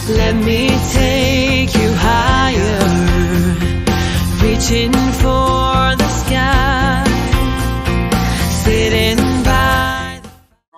Let me take you higher, reaching for the sky, sitting by.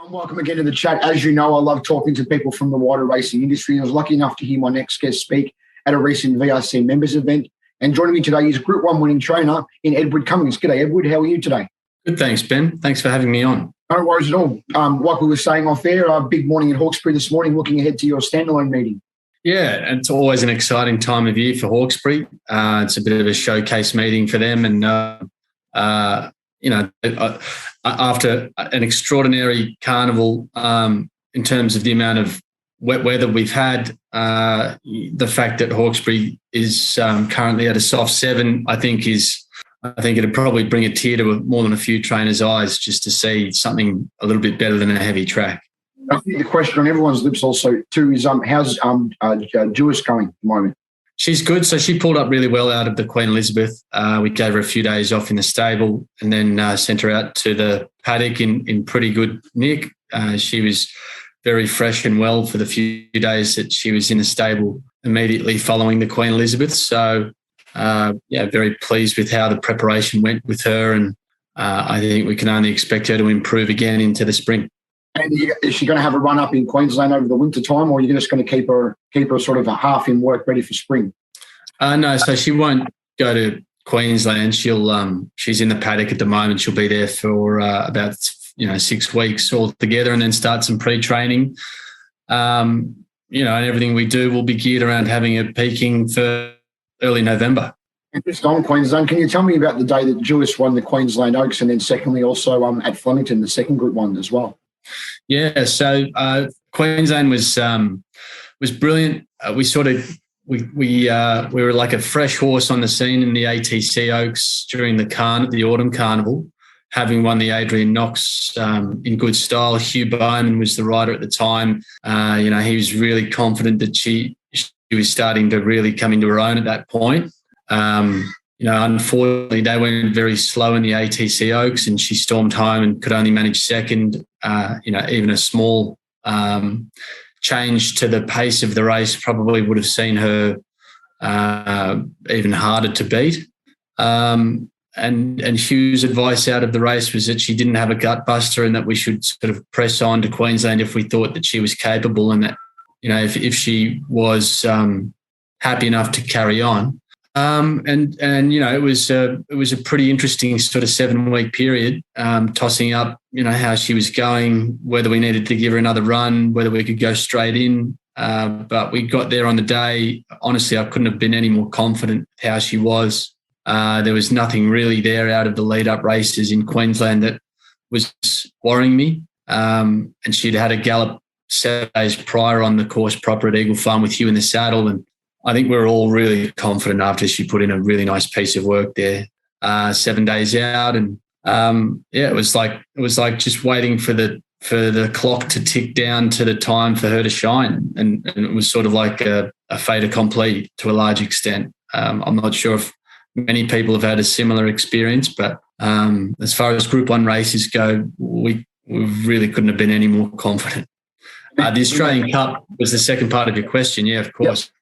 Welcome again to the chat. As you know, I love talking to people from the wider racing industry. I was lucky enough to hear my next guest speak at a recent VRC members event. And joining me today is Group 1 winning trainer in Bart Cummings. G'day, Edward. How are you today? Good, thanks, Ben. Thanks for having me on. No worries at all. Like we were saying off air, a big morning at Hawkesbury this morning, looking ahead to your standalone meeting. Yeah, it's always an exciting time of year for Hawkesbury. It's a bit of a showcase meeting for them. And, after an extraordinary carnival in terms of the amount of wet weather we've had, the fact that Hawkesbury is currently at a soft 7, I think it'd probably bring a tear to more than a few trainers' eyes just to see something a little bit better than a heavy track. I think the question on everyone's lips also too is how's Jewis going at the moment? She's good. So she pulled up really well out of the Queen Elizabeth. We gave her a few days off in the stable and then sent her out to the paddock in pretty good nick. She was very fresh and well for the few days that she was in the stable immediately following the Queen Elizabeth. So, very pleased with how the preparation went with her, and I think we can only expect her to improve again into the spring. And is she going to have a run up in Queensland over the winter time, or are you just going to keep her sort of a half in work ready for spring? No, so she won't go to Queensland. She's in the paddock at the moment. She'll be there for about 6 weeks altogether, and then start some pre-training. And everything we do will be geared around having her peaking for early November. And just on Queensland, can you tell me about the day that Jewis won the Queensland Oaks, and then secondly also at Flemington, the second Group 1 as well? Yeah, so Queensland was brilliant. We were like a fresh horse on the scene in the ATC Oaks during the autumn carnival, having won the Adrian Knox in good style. Hugh Bowman was the rider at the time. He was really confident that she was starting to really come into her own at that point. Unfortunately, they went very slow in the ATC Oaks, and she stormed home and could only manage second. Even a small change to the pace of the race probably would have seen her even harder to beat. And Hugh's advice out of the race was that she didn't have a gut buster, and that we should sort of press on to Queensland if we thought that she was capable, and that if she was happy enough to carry on. It was a pretty interesting sort of 7-week period, tossing up, how she was going, whether we needed to give her another run, whether we could go straight in. But we got there on the day. Honestly, I couldn't have been any more confident how she was. There was nothing really there out of the lead-up races in Queensland that was worrying me. And she'd had a gallop 7 days prior on the course proper at Eagle Farm with Hugh in the saddle, and I think we were all really confident after she put in a really nice piece of work there 7 days out. And it was like just waiting for the clock to tick down to the time for her to shine. And it was sort of like a fait accompli to a large extent. I'm not sure if many people have had a similar experience, but as far as Group 1 races go, we really couldn't have been any more confident. The Australian Cup was the second part of your question. Yeah, of course. Yep.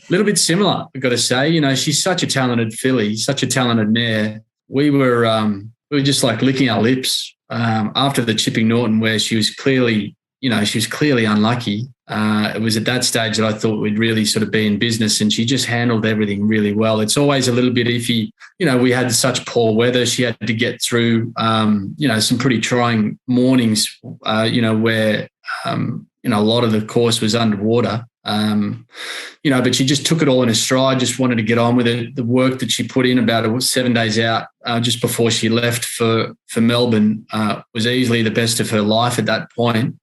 Little bit similar, I've got to say. She's such a talented filly, such a talented mare. We were just like licking our lips after the Chipping Norton, where she was clearly unlucky. It was at that stage that I thought we'd really sort of be in business, and she just handled everything really well. It's always a little bit iffy. We had such poor weather. She had to get through, some pretty trying mornings, where, a lot of the course was underwater. But she just took it all in a stride, just wanted to get on with it. The work that she put in about 7 days out just before she left for Melbourne was easily the best of her life at that point.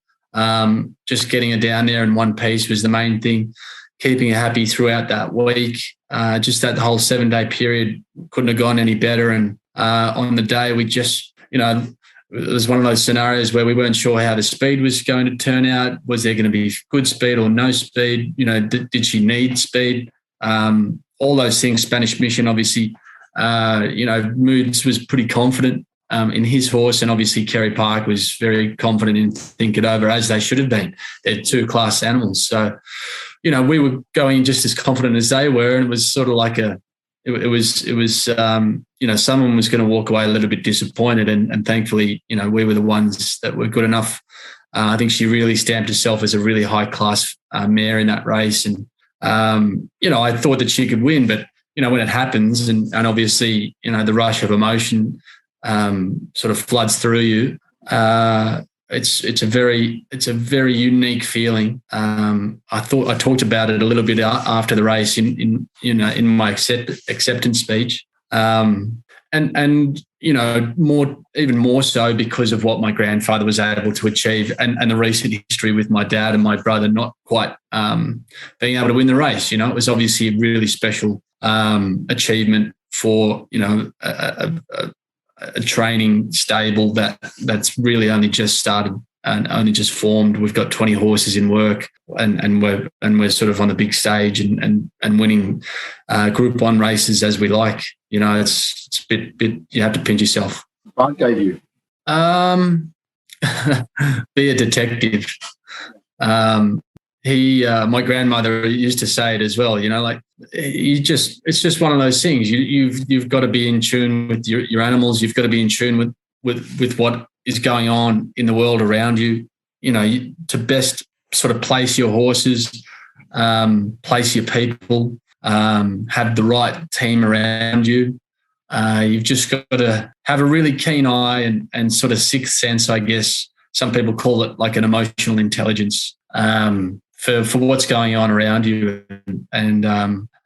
Just getting her down there in one piece was the main thing, keeping her happy throughout that week. Just that whole 7-day period couldn't have gone any better. And on the day we just, it was one of those scenarios where we weren't sure how the speed was going to turn out. Was there going to be good speed or no speed? Did she need speed? All those things. Spanish Mission, obviously, Moods was pretty confident in his horse, and obviously Kerry Park was very confident in Think It Over, as they should have been. They're two class animals. So, we were going just as confident as they were, and it was sort of like someone was going to walk away a little bit disappointed, and thankfully, we were the ones that were good enough. I think she really stamped herself as a really high-class mare in that race. And, I thought that she could win, but, when it happens and obviously, the rush of emotion sort of floods through you, it's a very unique feeling. I talked about it a little bit after the race in my acceptance speech. Even more so because of what my grandfather was able to achieve and the recent history with my dad and my brother not quite being able to win the race. It was obviously a really special achievement for, a training stable that's really only just started and only just formed. We've got 20 horses in work and we're sort of on the big stage and winning Group 1 races as we like. It's a bit you have to pinch yourself. Bart gave you? Be a detective. My grandmother used to say it as well, it's just one of those things. You've got to be in tune with your animals. You've got to be in tune with what is going on in the world around you, to best sort of place your horses, place your people, have the right team around you. You've just got to have a really keen eye and sort of sixth sense, I guess. Some people call it like an emotional intelligence, for what's going on around you and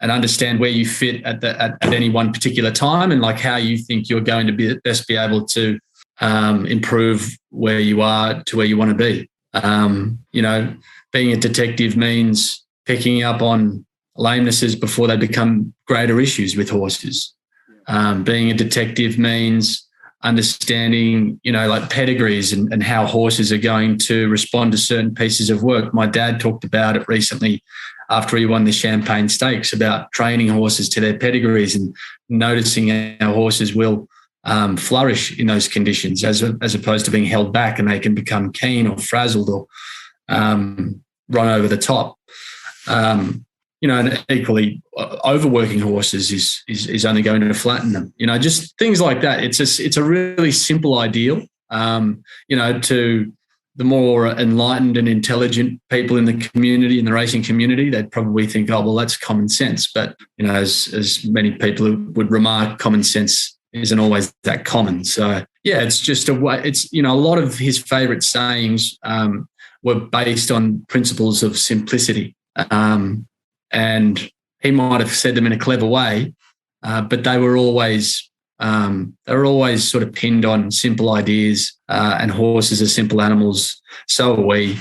understand where you fit at any one particular time and like how you think you're going to best be able to improve where you are to where you want to be. Being a detective means picking up on lamenesses before they become greater issues with horses. Being a detective means understanding, like pedigrees and how horses are going to respond to certain pieces of work. My dad talked about it recently after he won the Champagne Stakes about training horses to their pedigrees and noticing how horses will flourish in those conditions as opposed to being held back and they can become keen or frazzled or run over the top. And equally, overworking horses is only going to flatten them. Just things like that. It's a really simple ideal. To the more enlightened and intelligent people in the community, in the racing community, they'd probably think, oh, well, that's common sense. But as many people would remark, common sense isn't always that common. So yeah, it's just a way. It's a lot of his favourite sayings were based on principles of simplicity. And he might have said them in a clever way, but they were always sort of pinned on simple ideas. And horses are simple animals, so are we.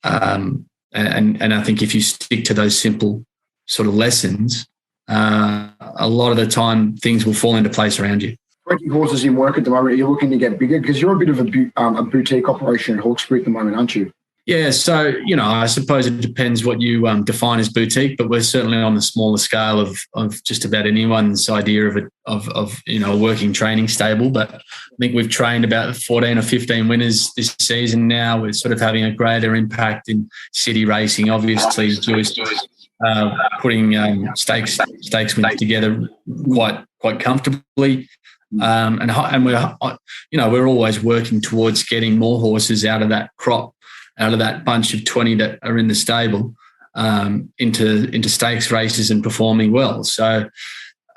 And I think if you stick to those simple sort of lessons, a lot of the time things will fall into place around you. 20 horses in work at the moment. Are you looking to get bigger? Because you're a bit of a boutique operation at Hawkesbury at the moment, aren't you? Yeah, so, I suppose it depends what you define as boutique, but we're certainly on the smaller scale of just about anyone's idea of a working training stable. But I think we've trained about 14 or 15 winners this season now. We're sort of having a greater impact in city racing, obviously, putting stakes wins together quite comfortably. And we're always working towards getting more horses out of that crop, out of that bunch of 20 that are in the stable, into stakes races and performing well. So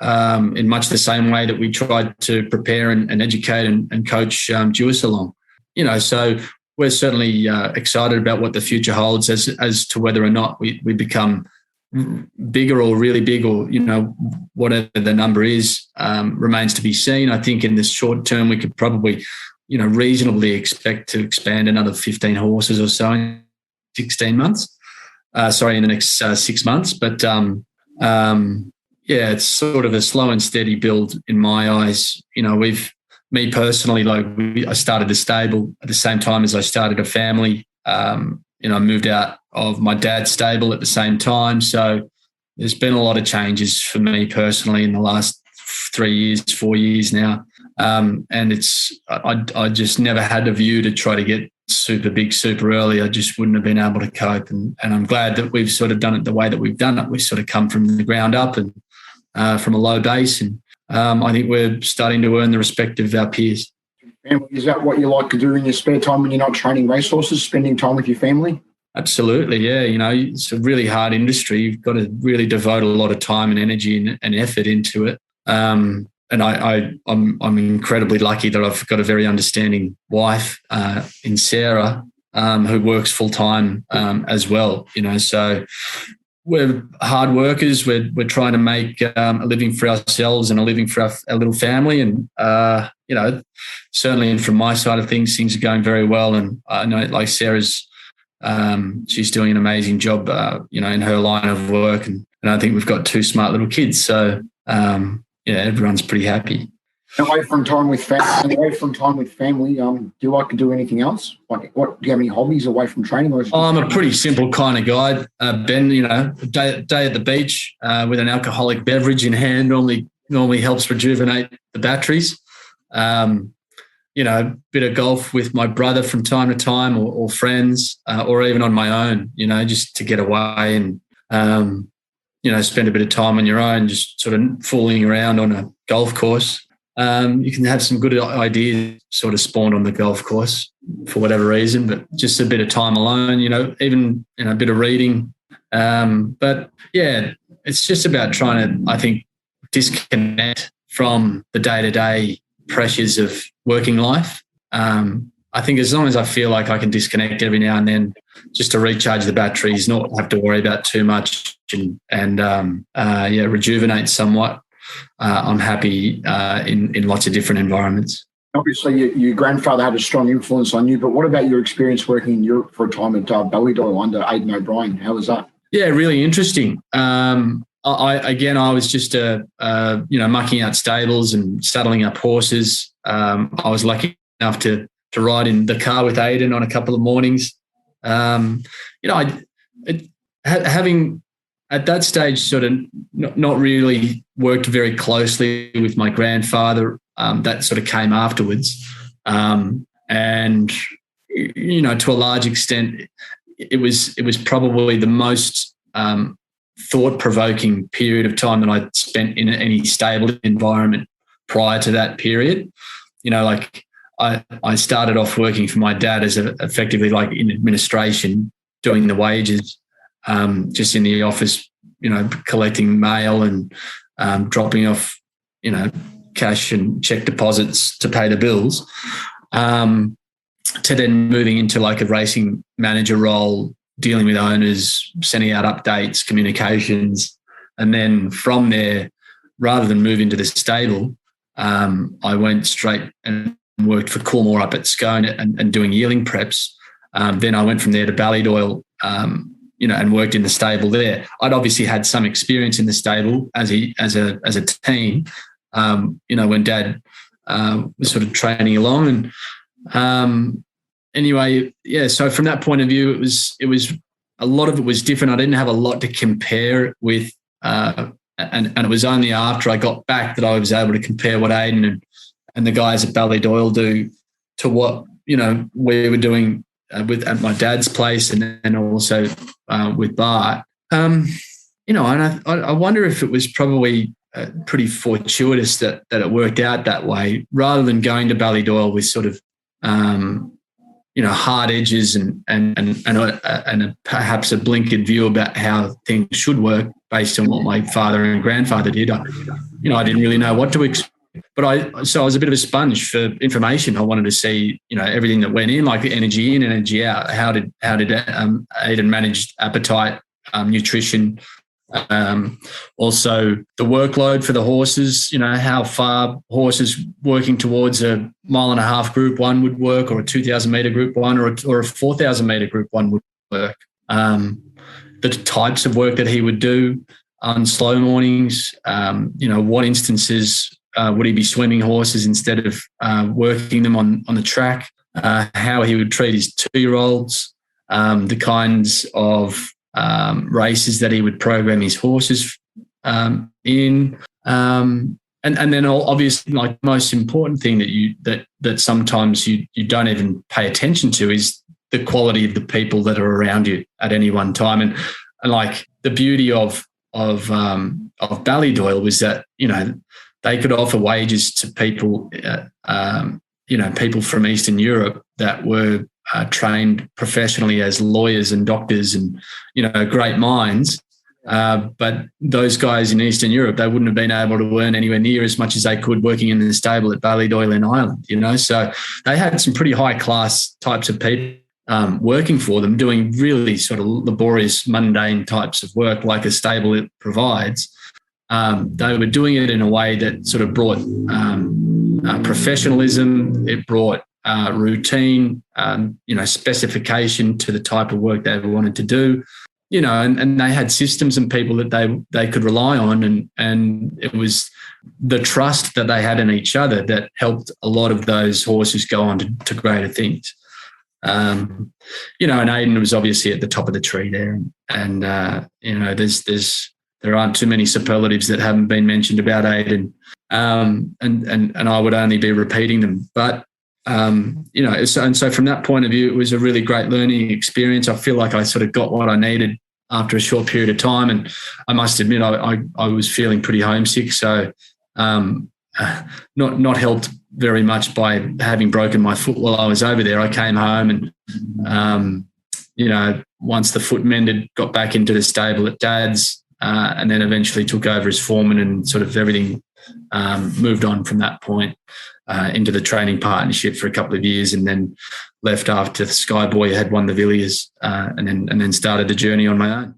in much the same way that we tried to prepare and educate and coach Jewis along. So we're certainly excited about what the future holds as to whether or not we become bigger or really big or, whatever the number is, remains to be seen. I think in the short term we could probably reasonably expect to expand another 15 horses or so in 16 months. In the next 6 months. But, it's sort of a slow and steady build in my eyes. Me personally, I started the stable at the same time as I started a family. I moved out of my dad's stable at the same time. So there's been a lot of changes for me personally in the last 3 years, 4 years now. And I just never had a view to try to get super big, super early. I just wouldn't have been able to cope. And I'm glad that we've sort of done it the way that we've done it. We've sort of come from the ground up and from a low base. And I think we're starting to earn the respect of our peers. And is that what you like to do in your spare time when you're not training racehorses, spending time with your family? Absolutely, yeah. It's a really hard industry. You've got to really devote a lot of time and energy and effort into it. And I'm incredibly lucky that I've got a very understanding wife in Sarah, who works full time as well. So we're hard workers. We're trying to make a living for ourselves and a living for our little family. And certainly from my side of things are going very well. And I know, like Sarah's, she's doing an amazing job, in her line of work. And I think we've got two smart little kids. So everyone's pretty happy. Away from time with family, do you like to do anything else? Like, do you have any hobbies away from training? I'm a pretty simple kind of guy, Ben. A day at the beach with an alcoholic beverage in hand normally helps rejuvenate the batteries. A bit of golf with my brother from time to time, or friends, or even on my own. Just to get away and spend a bit of time on your own, just sort of fooling around on a golf course. You can have some good ideas sort of spawned on the golf course for whatever reason, but just a bit of time alone, even a bit of reading. But yeah, it's just about trying to, I think, disconnect from the day-to-day pressures of working life. I think as long as I feel like I can disconnect every now and then just to recharge the batteries, not have to worry about too much and rejuvenate somewhat, I'm happy in lots of different environments. Obviously, your grandfather had a strong influence on you, but what about your experience working in Europe for a time at Ballydoyle under Aidan O'Brien? How was that? Yeah, really interesting. I was just mucking out stables and saddling up horses. I was lucky enough to ride in the car with Aidan on a couple of mornings. Having at that stage sort of not really worked very closely with my grandfather. That sort of came afterwards. And to a large extent, it was probably the most thought-provoking period of time that I'd spent in any stable environment prior to that period. I started off working for my dad as effectively like in administration, doing the wages, just in the office, collecting mail and dropping off, cash and check deposits to pay the bills, to then moving into like a racing manager role, dealing with owners, sending out updates, communications. And then from there, rather than move into the stable, I went straight and worked for Coolmore up at Scone and doing yearling preps. Then I went from there to Ballydoyle, and worked in the stable there. I'd obviously had some experience in the stable as a team, when Dad was sort of training along. And anyway, yeah. So from that point of view, it was a lot of it was different. I didn't have a lot to compare with, and it was only after I got back that I was able to compare what Aidan and the guys at Ballydoyle do to what we were doing at my dad's place, and then also with Bart. And I wonder if it was probably pretty fortuitous that it worked out that way, rather than going to Ballydoyle with sort of hard edges and perhaps a blinkered view about how things should work based on what my father and grandfather did. I didn't really know what to expect. But I was a bit of a sponge for information. I wanted to see, everything that went in, like the energy in, energy out. How did Aidan manage appetite, nutrition, also the workload for the horses. How far horses working towards a 1.5 mile Group 1 would work, or a 2,000 metre Group 1, or a 4,000 metre Group 1 would work. The types of work that he would do on slow mornings. What instances. Would he be swimming horses instead of working them on the track? How he would treat his 2-year-olds, the kinds of races that he would program his horses in. and then obviously, like, most important thing that sometimes you don't even pay attention to is the quality of the people that are around you at any one time. And like, the beauty of Ballydoyle was that, you know, they could offer wages to people, you know, people from Eastern Europe that were trained professionally as lawyers and doctors and, you know, great minds. But those guys in Eastern Europe, they wouldn't have been able to earn anywhere near as much as they could working in the stable at Ballydoyle in Ireland, you know. So they had some pretty high class types of people working for them, doing really sort of laborious, mundane types of work like a stable it provides. They were doing it in a way that sort of brought professionalism. It brought routine, you know, specification to the type of work they wanted to do, you know, and they had systems and people that they could rely on, and it was the trust that they had in each other that helped a lot of those horses go on to greater things. You know, and Aidan was obviously at the top of the tree there, and you know, there aren't too many superlatives that haven't been mentioned about Aidan, and I would only be repeating them. But you know, so from that point of view, it was a really great learning experience. I feel like I sort of got what I needed after a short period of time, and I must admit I was feeling pretty homesick. So not helped very much by having broken my foot while I was over there. I came home and you know, once the foot mended, got back into the stable at Dad's, and then eventually took over as foreman, and sort of everything moved on from that point into the training partnership for a couple of years, and then left after Skyboy had won the Villiers, and then started the journey on my own.